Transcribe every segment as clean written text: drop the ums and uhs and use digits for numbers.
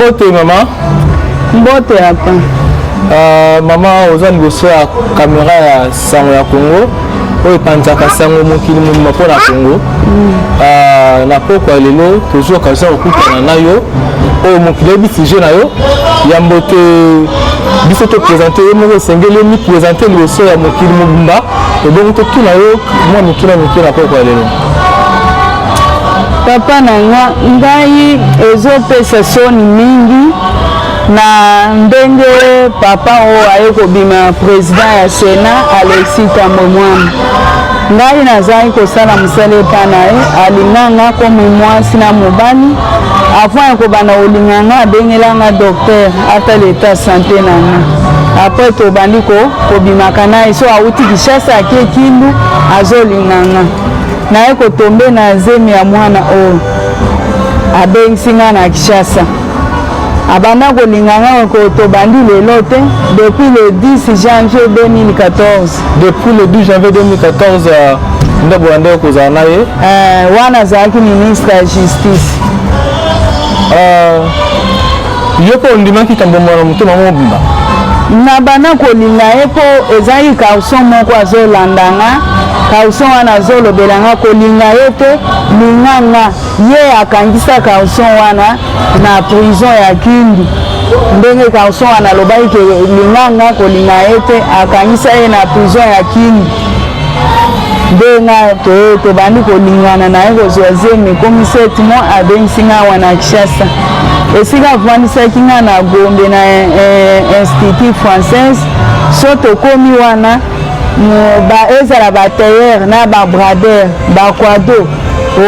Mbote maman. Mbote hapa. Maman ozani boso ya caméra ya sango ya Congo. Oyo panzaka sango mokili mobimba mpona Congo. Na poko lelo toujours kaza okutana na yo. Oyo mokili ebisi je na yo. Ya Mbote biso to présenter yo moko sengeli mi présenter liboso ya mokili mobimba. Ebongo to tuna yo mwa mikila mikila na poko lelo. Papa nanga ngai ezopesa soni mingi na ndenge papa o ayeko bima président ya Sénat Alexis Tambwe-Mwamba. Ngai nazali kosala mosala epa na ye alinganga komi mwasi na mobali avant ekobanda olinganga abengelanga docteur ata l'état santé nanga. Après tobandi kobimaka na ye so awuti Kinshasa ake Kindu azolinganga. Naye kotombe na zemi ya mwana oyo abengisinga na Kinshasa. Abanda kolinganga ko tobandi lelo te depuis le 10 janvier 2014. Depuis le 10 janvier 2014 ndabo ande kozala na ye wana zaki ministre ya justice. Yoko ndimaki tamboma na mutema mobimba. Na bana kolinga ye po ezali kauson moko azolandanga. Kauson wana azolobelanga kolinga ye te linganga ye akangisa kauson wana na prison ya Kindu. Ndenge kauson wana lobaki ke linganga kolinga ye te akangisa ye na prison ya Kindu. Ndenga tobandi kolingana na ye kozwazie mikomi 7 mois abengisinga wana Kinshasa. Esika vwandisaki nga na Gombe na Institut Français so tokomi wana ezala batailleur na babrader bakwado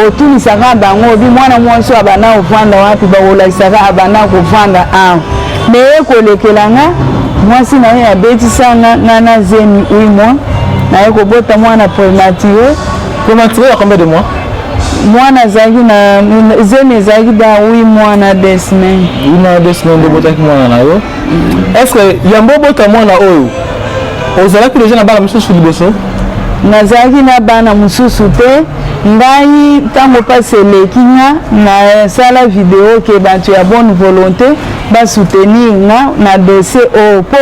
otunisaka bango bi mwana mwasi abana kofanda wapi bakolakisaka abana kofanda awa me ekolekelanga mwasi na ye abetisanga nga na zemi 8 mois naye kobota mwana prématuré. Prématuré ya combien de mois? Mwana zaki na zemi zaki da 8 mois na 2 semaines. 8 mois na 2 semaines de botaki mwana na yo. Est-ce que yambo bota mwana oyo ozalaki deja na bana mosusu liboso? Nazalaki na bana mosusu te. Ngai ntango pasi eleki nga na sala video ke bato ya bonne volonté basoutenir nga na dossier oyo mpo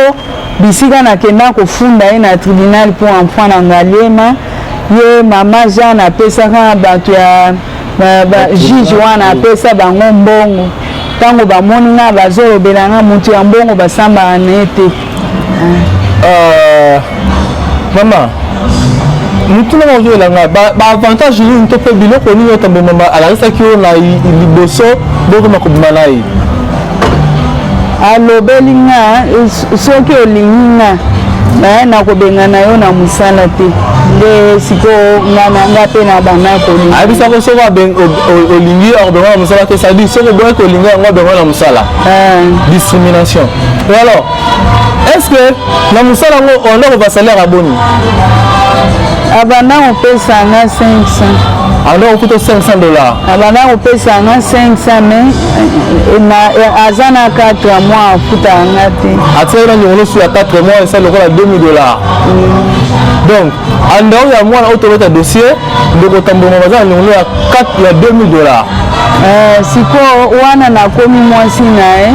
bisika nakenda kofunda ye na tribunal mpo enfant na ngaliema ye mama Jean apesaka bato ya juge wana apesa bango mbongo ntango bamoni nga bazolobela nga moto ya mbongo basambaka na ye te. Mama mutuna mozoela nga ba avantage ni to pe biloko ni yo tambe mama alarisaki yo na liboso bokoma kobima na ye alobeli nga soki olingi nga naye nakobengana yo na mosala te nde sikoyo nga mpe na bana kolinga ayebisako soki olingi akobenga na mosala te sadi soki oboyaki olingi yango abenga na mosala discrimination. Et alors est-ce que na mosala yango ondoko basalaire aboni abanda kopesanga 500 alors okuta $500 abanda kopesanga 500 mais aza na 4 mois afutanga te atiaki na nyongo nyonso ya 4 mois esa lokola $2000. Donc andao ya mwana oyo tobeta dossier ndeko tamboma baza na nyongo ya $2000. sikoyo wana nakomi mwasi na ye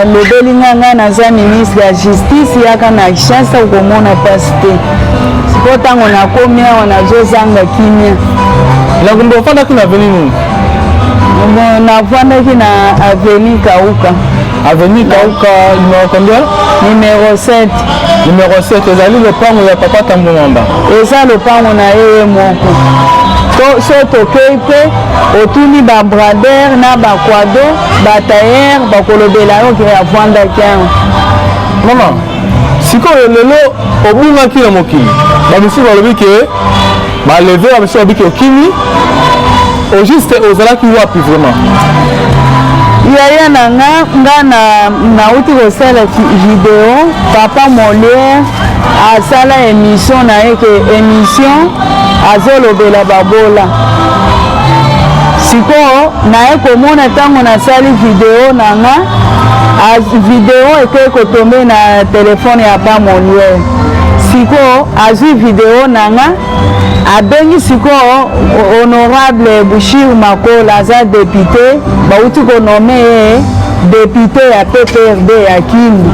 alobeli nga naza ministre ya justice yaka na Kinshasa okomona pasi te sikoyo ntango nakomi awa nazozanga kimia. Nakumba ofandaki na aveni nini? Nafandaki na aveni Kauka. Aveni Kauka numéro combien? Numéro 7. Numéro 7 ezali lopango ya papa Tambwe-Mwamba. Eza lopango na ye moko. So tokei pe otuni ba brader na ba kwado ba tailleur bakolobela yo ke afandaki awa. Mama sikoyo lelo obungaki na mokili bamisusu balobi ke baleve bamisusu balobi ke okimi juste ozalaki wapi vraiment? Yaya na nga nauti kosala video papa Molière asala émission na ye ke émission azolobela babola sikoyo naye komona ntango nasali video na nga video eke kotombe na telefone ya pa Molière sikoyo azwi video na nga abengi sikoyo honorable Bouchir Makola aza député bauti konome ye député ya PPRD ya Kindu.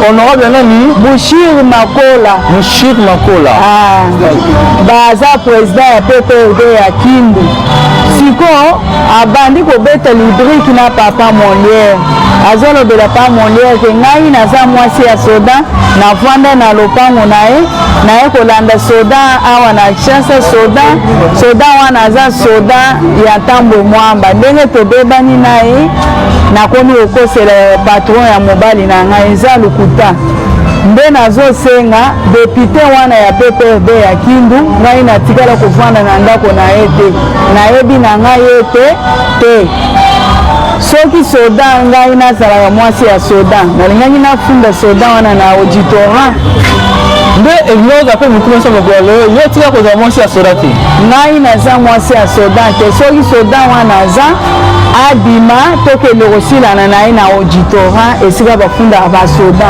Honorable nani? Bouchir Makola. Bouchir Makola. Baza président ya PPRD ya Kindu. Siko abandi kobeta libriki na papa Molière. Azolobela pa Molière ke ngai naza mwasi ya soda navanda na lopango naye kolanda soda awa na Kinshasa. Soda wana aza soda ya Tambwe Mwamba. Ndenge tobebani naye nakomi okosela patron ya mobali na ngai eza lukuta. Nde nazosenga député wana ya PPRD ya Kindu ngai natikala kovanda na ndako na ye te. Nayebi na ngai ye te. Soki soda ngai nazalaka mwasi ya soda nalingaki nafunda soda wana na auditorat nde elingoka mpe mokuma so mokolo yo tika kozala mwasi ya soda te. Ngai naza mwasi ya soda te. Soki soda wana aza abima tokende kosilana na ye na auditorat esika bafundaka basoda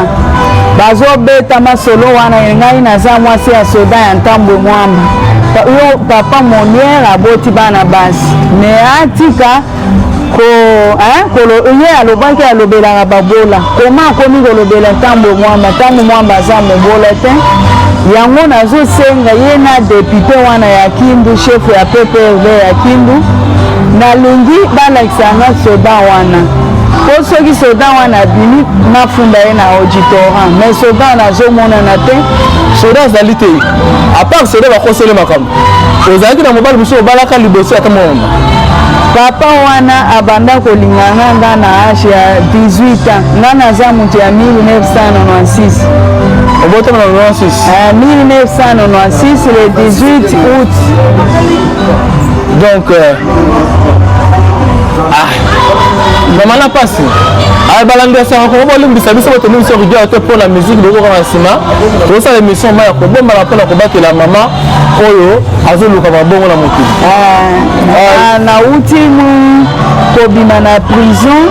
bazobeta masolo wana. Ngai naza mwasi ya soda ya Ntambwe Mwamba. Yo papa Molière aboti bana basi me atika ye alobaki alobelaka babola koma akomi kolobela Ntambwe Mwamba. Ntambwe Mwamba aza mobola te. Yango nazosenga ye na député wana ya Kindu chef ya PPRD ya Kindu nalingi balakisanga soda wana po soki soda wana abimi nafunda ye na auditorat mais soda nazomonana te. Soda azali te apart soda bakosele makambo ozalaki na mobali mosusu obalaka liboso ata moma. Papa wana abanda kolinganga nga na age ya 18 ans. Nga naza mutu ya 1996. Obotama na 1996 le 18 août. Donc Maman la passe. Balanga ça ko bolimbisa biso bato ni so ridia te pour la musique de ko sima. Pour ça l'émission ma ko bomba la pona ko batela mama oyo azoluka mabongo na mokili. Na uti mu kobima na prison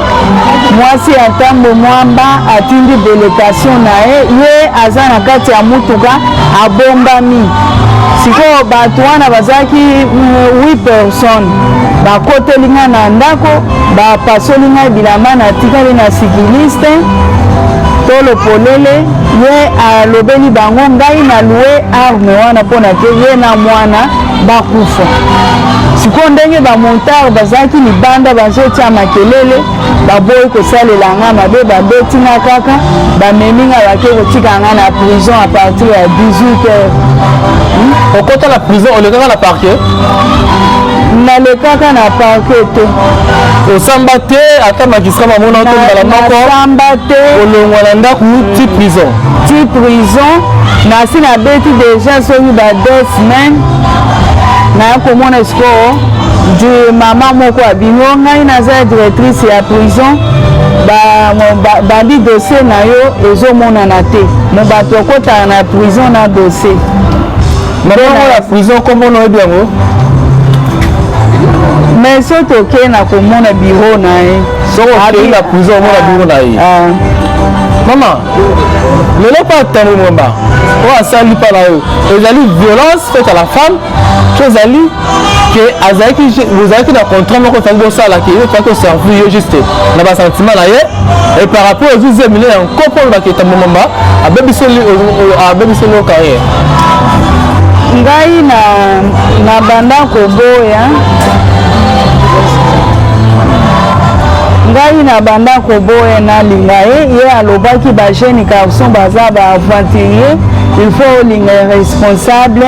mwasi ya Ntambwe Mwamba atindi délégation na ye aza na kati ya mutuka abombami. Sikoyo bato wana bazalaki 8 personnes bakotelinga na ndako bapasolinga bilamba na tikali na sikiliste tolo polele ye alobeli bango ngai na loué arme wana mpona te ye na mwana bakufa. Sikoyo ndenge bamontare bazalaki libanda bazotia makelele baboyi kosalela nga mabe babetinga kaka bameminga bake kotikanga na prison à partir ya 18 heures. Okota la prison olekaka na parquet nalekaka na parquet te. Osamba te ata magistrat mamona to mbala moko osamba te olongwa na ndako ti prison nasi nabeti déjà soki ba 2 semaines naya komona sikoyo du mama moko abimi ngai naza directrice ya prison bandi dossier na yo ezomonana te mo bato okotaka na prison na dossier mabongo ya prison komona oyebi yango mais so tokei na komona biro na ye soko okei na prison omona biro na ye. Mama lelo pa Ntambwe Mwamba oyo asali mpa na yo ezali violence faite à la femme to ezali ke ozalaki na contrat moko otangi bosala ke yo toaki oservir yo juste na basentiment na ye et par rapport aux 12 millions ya nkopo olobaki Ntambwe Mwamba abebiseli yo carrière. Ngai na banda koboya ngai na banda koboya nalinga ye alobaki ba jeune garçon baza ba aventurier il faut olinga responsable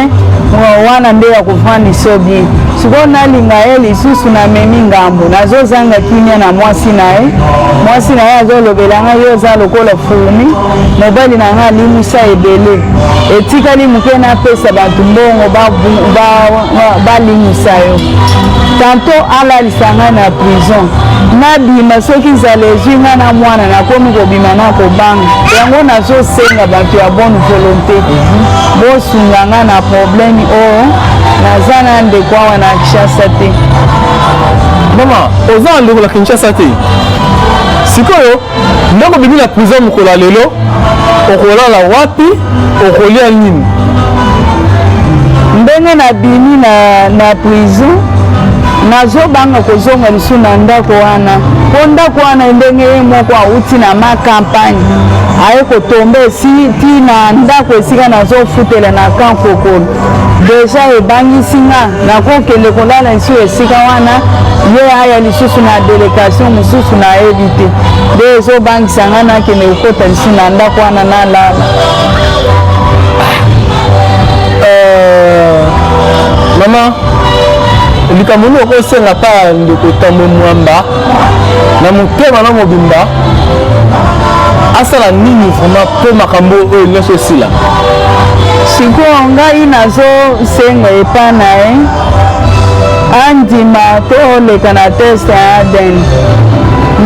wana nde ya kofandisa bien. Sikoyo nalinga ye lisusu namemi ngambo nazozanga kimia na mwasi na ye azolobelanga yo oza lokola fourmi mobali na nga alimwisa ebele etikali moke napesa bato mbongo balimwisa yo tanto alalisa ngai na prison nabima soki nzala ezwi ngai na mwana nakomi kobima na kobanga yango nazosenga bato ya bonne volonté bosunga ngai na problème oyo naza na ndeko awa na Kinshasa te. Mama oza na ndeko na Kinshasa te sikoyo ndenge obimi na prison mokolo ya lelo okolala wapi okolia nini? ndenge nabimi na prison nazobanga kozonga lisu na ndako wana po ndako wana ndenge ye moko auti na makampagne aye kotombe ti na ndako esika nazofutela na camp Kokolo deja ebangisi nga nakokende kolala lisu esika wana ye aya lisusu na delegation mosusu nayebi te nde ezobangisa nga nakende kokota lisu na ndako wana nalala. Mama likambo nini okosenga pa ndeko Tambo Mwamba na motema na mobimba asala nini vraiment mpo makambo oyo nyonso esila? Sikoyo ngai nazosenga epa na ye andima to oleka na teste ya ADN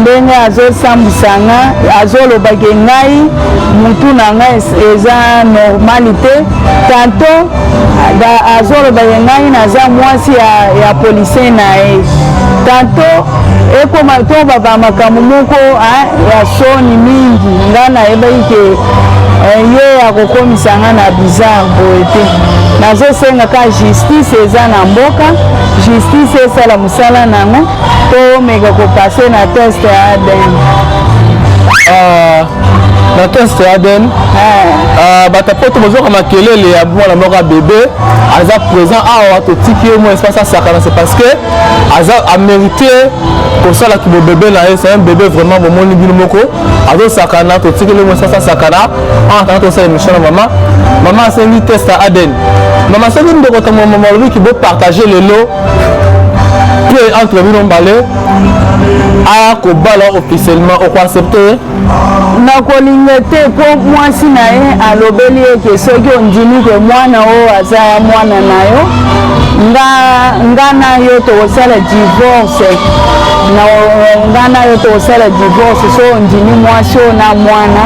ndenge azosambwisanga azolobaki ngai mutu na ngai eza normalité tanto azolobaki ngai naza mwasi ya polisie na ye tanto ekoma to baba makambo moko ya soni mingi nga nayebaki ke ye akokomisanga na bizarre boye te nazosenga ka justice eza na mboka justice esala mosala nango to omeka kopase na test ya ADN na test ya ADN batapoto bozoka makelele ya mwana moko ya bebe aza présent awa totiki ye mwa espace asakana c'est parce que aza amérité kosalaki bobebe na ye c'est un bébé vraiment bomoni bino moko azosakana totiki le mwa espace asakana antana tosala émission na mama asengi test ya ADN mama asengi ndeko Tambo Mwamba alobiki bopartage lelo mpe entre bino mbale akobala officiellement okoaccepte nakolinga te mpo mwasi na ye alobeli eke soki ondimi ke mwana oyo aza ya mwana na yo nga na yo tokosala divorce nga na yo tokosala divorce so ondimi mwasi oyo na mwana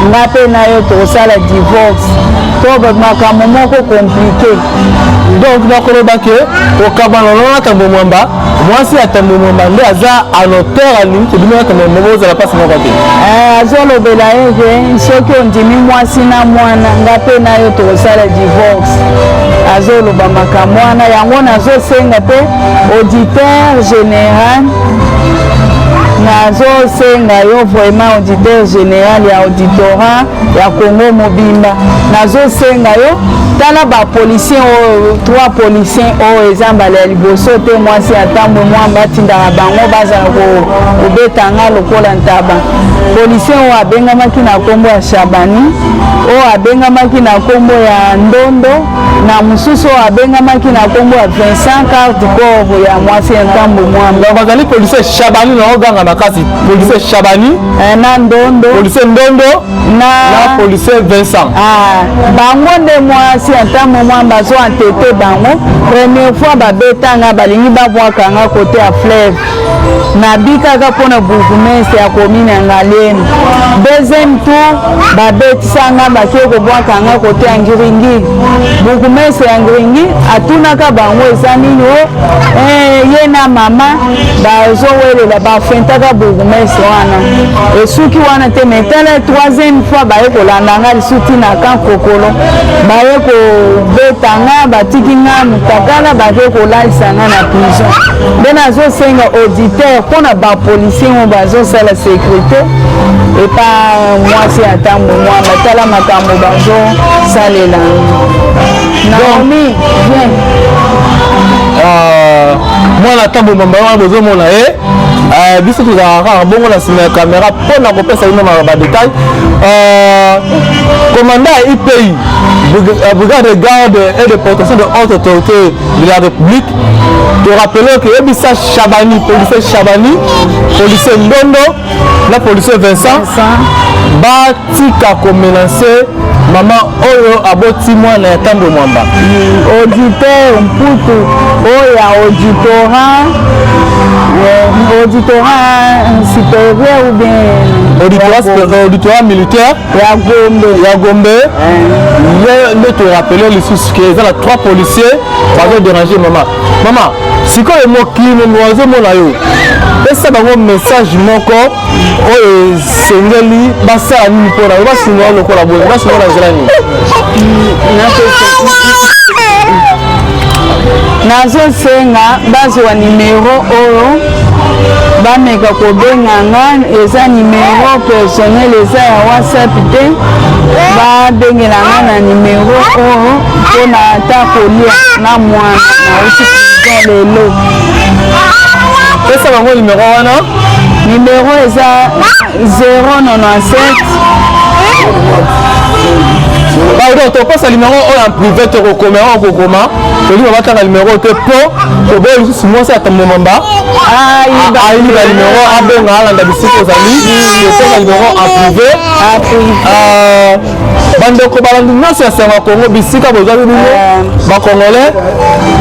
nga mpe na yo tokosala divorce to makambo moko komplike donc nakoloba ke okabana lona Tambo Mwamba mwasi ya Tambo Mwamba nde aza anotere alingi tobimaka Tambo Mwamba ozala mpasi moko te azolobela eke soki ondimi mwasi na mwana nga mpe na yo tokosala divorce azoloba makambo wana yango nazosenga mpe auditeur général nazosenga yo vraiment auditeur général ya auditorat ya Congo mobimba nazosenga yo tala bapolisier oyo 3 policiers oyo eza mbala ya liboso te mwasi ya Tambo Mwamba atindaka bango bazala kobetanga lokola ntaba policier oyo abengamaki na nkombo ya Shabani oyo abengamaki na nkombo ya Ndondo na mosusu oyo abengamaki na nkombo ya Vincent Cardicor ya mwasi ya Tambo Mwamba bazali policier Shabani na oganga makasi policier Shabani na Ndondo policier Ndondo na policier Vincent bango nde mwasi ya Tambo Mwamba zo antete bango première fois babetanga balingi babwakanga kote ya fleuve nabikaka mpona bourgmestre ya commune ya Ngaleni deuxième tour babetisanga bake kobwakanga kote ya Ngiringi bourgmestre ya Ngiringi atunaka bango eza nini ye na mama bazowelela bafentaka bourgmestre wana esuki wana te metala troisième fois baye kolandanga lisuti na camp Kokolo baye kobetanga batikinga mutakala bake kolalisanga na prison nde nazosenga auditeur mpona bapolisier oyo bazosala sécurité epa mwasi ya Tambo Mwamba tala makambo bazosalela Naomi bien mwana Tambo Mwamba wana bozomona ye biso tozalaka bongo na nsima ya caméra mpona kopesa bino badetail commandant ya IPI brigade de garde et de protection de haute autorité de la République te rappelons que yebisa Shabani policier Shabani policier Ndondo na policier Vincent batika komelancer mama oyo aboti mwana ya Tambo Mwamba auditeur mputu oyo ya auditorat supérieur ou bien auditorat militaire ya Gombe ye nde torapele lisusu ke eza na 3 policiers bazodéranger mama sikoyo mokili wazomona yo pesa bango message moko oyo esengeli basala nini mpona yo basinga lokola boye basinga na nzela nini nazosenga bazwa numero oyo bameka kobenganga eza numero personnel eza ya whatsapp te babengelanga na numero oyo mpona ata kolia na mwana nauti prison lelo. pesa bango numero wana numero eza 097 donc topesa numero oyo en privé tokokoma tolima batanga numero te mpo toboya lisusu mwasi atambo mamba ayiba numero abenga alanda bisika ozali topesa numero en privé. bandeko balandi nyonso ya sango ya kongo bisika bozali bino bakongolais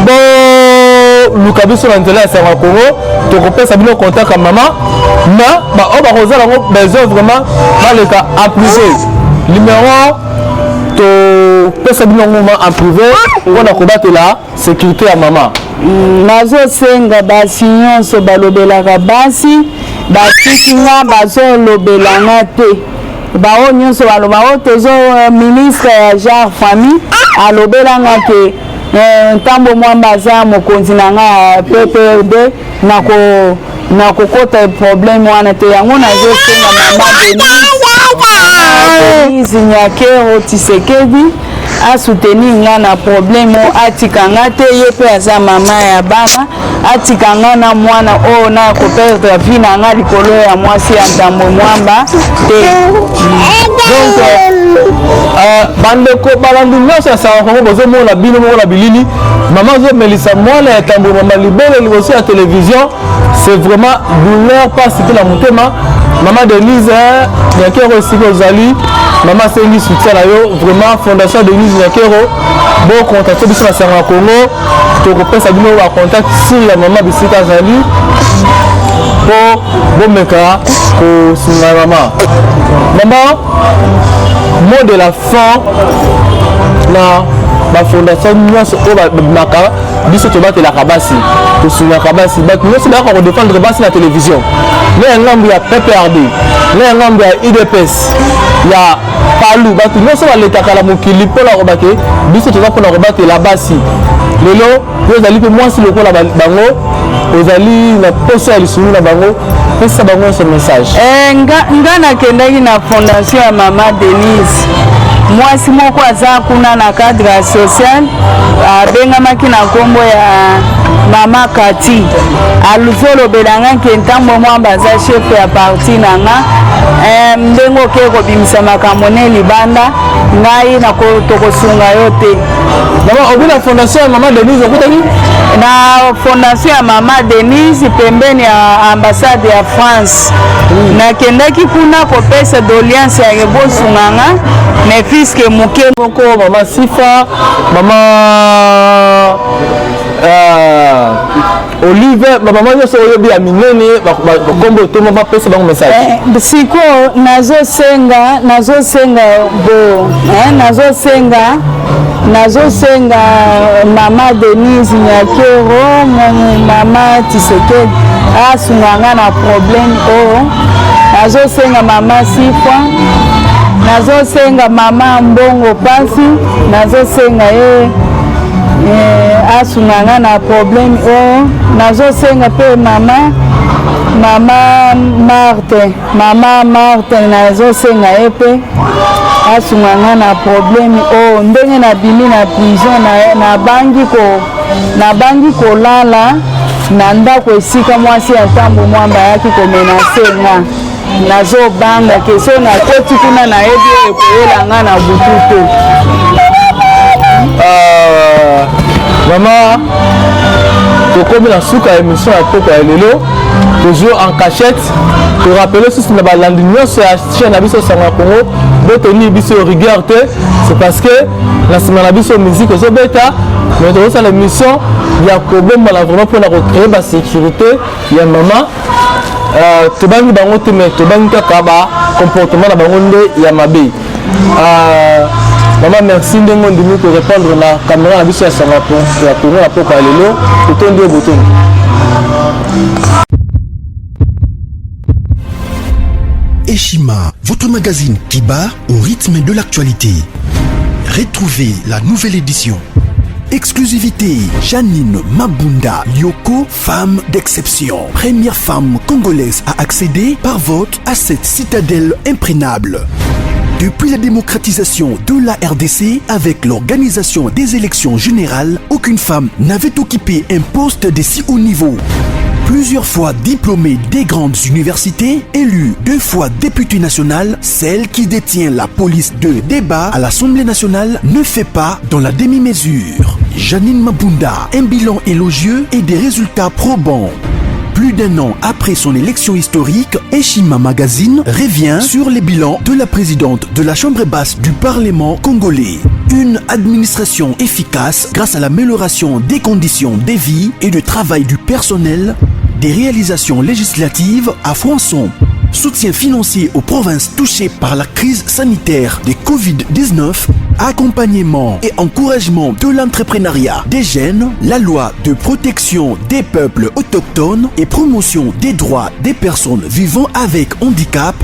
boluka biso na nzela ya sango ya kongo tokopesa bino contact ya mama na baoyo bakozala yango besoin vraiment baleka en privé numero topesa bino ngoma en privé mpona kobatela sécurité ya mama. nazosenga basi nyonso balobelaka basi batikinga bazolobelanga te bao nyonso baloba oyo tozo ministre ya genre famille alobelanga ke ntambo mwamba aza mokonzi na nga ya PPRD nakokota problème wana te yango nazosenga mama Denise Nyakero Tshisekedi asoutenir nga na problème atikanga te ye pe aza mama ya bana atikanga na mwana oyo na koperdre vie na nga likolo ya mwasi ya ntambo mwamba te. donc bandeko balandi nyonso ya sango kongo bozomona bino moko na bilili mama azomelisa mwana ya ntambo mwamba libele liboso ya télévision. c'est vraiment douleur pasi mpe na motema. mama Denise Nyakero esika ozali mama asengi soutien na yo vraiment fondation Denise Nyakero bocontacte biso na sango ya kongo tokopesa bino bacontact sur ya mama bisika azali mpo bomeka kosunga mama. mama mot de la fin na bafondation nyonso oyo babimaka biso tobatelaka basi tosungaka basi bato nyonso bayaka kodefendre basi na télévision na ya ngambu ya PPRD na ya ngambu ya UDPS ya palu bato nyonso balekaka na mokili mpona kobake biso toza mpona kobatela basi. lelo yo ozali mpe mwasi lokola bango ozali na poso ya lisunu na bango pesa bango nyonso message. nga nakendaki na fondation ya mama Denise mwasi moko aza kuna na cadre ya social abengamaki na nkombo ya mama Kati aluzolobelanga ke ntambo mwamba aza chef ya parti na nga ndenge oke kobimisa makambo ne libanda ngai tokosunga yo te. obi na fondation ya mama Denise okutaki na fondation ya mama Denise pembeni ya ambassade ya France nakendaki kuna kopesa doléance ya ebosunganga mais fiske moke moko mama Sifa mama Olive mama nyonso oyebi ya minene bakombo otoma bapesa bango message. siko nazosenga mama Denise Nyakero mama Tshisekedi asunganga na problème oyo nazosenga mama Sifa nazosenga mama Mbongo Pasi nazosenga ye asunganga na problème oyo nazosenga pe mama Marte nazosenga ye pe asunganga na problème oyo ndenge nabimi na prison nabangi kolala na ndako esika mwasi ya ntambo mwamba ayaki komenase nga nazobanga keso nakoti kuna nayebi ekoyelanga na butu te. mama tokomi na suka ya émission ya poko ya lelo toujours en cachette torappele susu na balandi nyonso ya chaîne na biso sango ya kongo botoni biso rigueur te c'est parce que na nsima na biso musique ezobeta mais tozosala émission ya kobombala vraiment mpona kocréer basécurité ya mama tobangi bango te mais tobangi kaka bacomportement na bango nde ya mabe. Maman merci ndenge ndimi ko répondre na caméra na biso ya sango ya kongo na poko ya lelo totondi o botoni. Eshima, votre magazine qui bat au rythme de l'actualité. Retrouvez la nouvelle édition exclusivité. Janine Mabunda Lioko, femme d'exception. Première femme congolaise à accéder par vote à cette citadelle imprégnable. Depuis la démocratisation de la RDC, avec l'organisation des élections générales, aucune femme n'avait occupé un poste de si haut niveau. Plusieurs fois diplômée des grandes universités, élue 2 fois députée nationale, celle qui détient la police de débat à l'Assemblée nationale ne fait pas dans la demi-mesure. Janine Mabunda, un bilan élogieux et des résultats probants. Plus d'1 an après son élection historique, Eshima Magazine revient sur les bilans de la présidente de la Chambre basse du Parlement congolais. Une administration efficace grâce à l'amélioration des conditions de vie et de travail du personnel, des réalisations législatives à foison, soutien financier aux provinces touchées par la crise sanitaire de Covid-19, accompagnement et encouragement de l'entrepreneuriat des jeunes, la loi de protection des peuples autochtones et promotion des droits des personnes vivant avec handicap,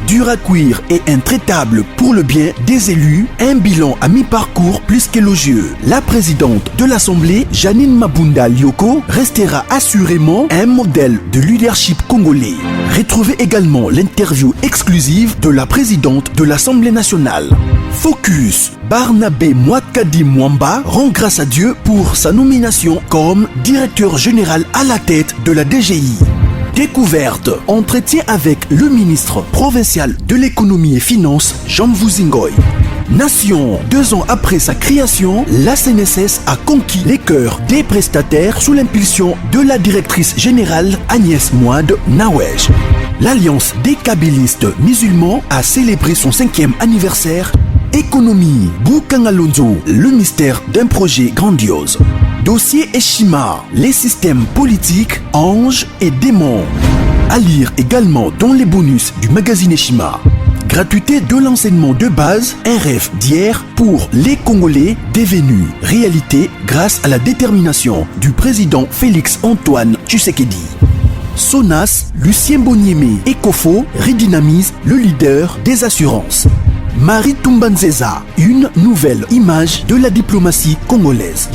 dur à cuire et intraitable pour le bien des élus, un bilan à mi-parcours plus qu'élogieux. La présidente de l'Assemblée, Janine Mabunda Lioko, restera assurément un modèle de leadership congolais. Retrouvez également l'interview exclusive de la présidente de l'Assemblée nationale. Focus, Barnabé Mwakadi Mwamba rend grâce à Dieu pour sa nomination comme directeur général à la tête de la DGI. Découverte, entretien avec le ministre provincial de l'économie et finances, Jean Mvuzingoy. Nation, 2 ans après sa création, la CNSS a conquis les cœurs des prestataires sous l'impulsion de la directrice générale Agnès Mouad Nawej. L'Alliance des kabylistes musulmans a célébré son 5e anniversaire. Économie, Boukangalonzo, le mystère d'un projet grandiose. Dossier Eshima, les systèmes politiques, anges et démons. À lire également dans les bonus du magazine Eshima. Gratuité de l'enseignement de base, un rêve d'hier pour les Congolais devenus réalité grâce à la détermination du président Félix Antoine Tshisekedi. Sonas, Lucien Boniemé et Kofo redynamise le leader des assurances. Marie Tumbanzeza, une nouvelle image de la diplomatie congolaise.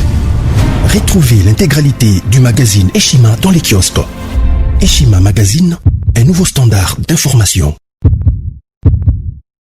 Retrouvez l'intégralité du magazine Eshima dans les kiosques. Eshima Magazine, un nouveau standard d'information.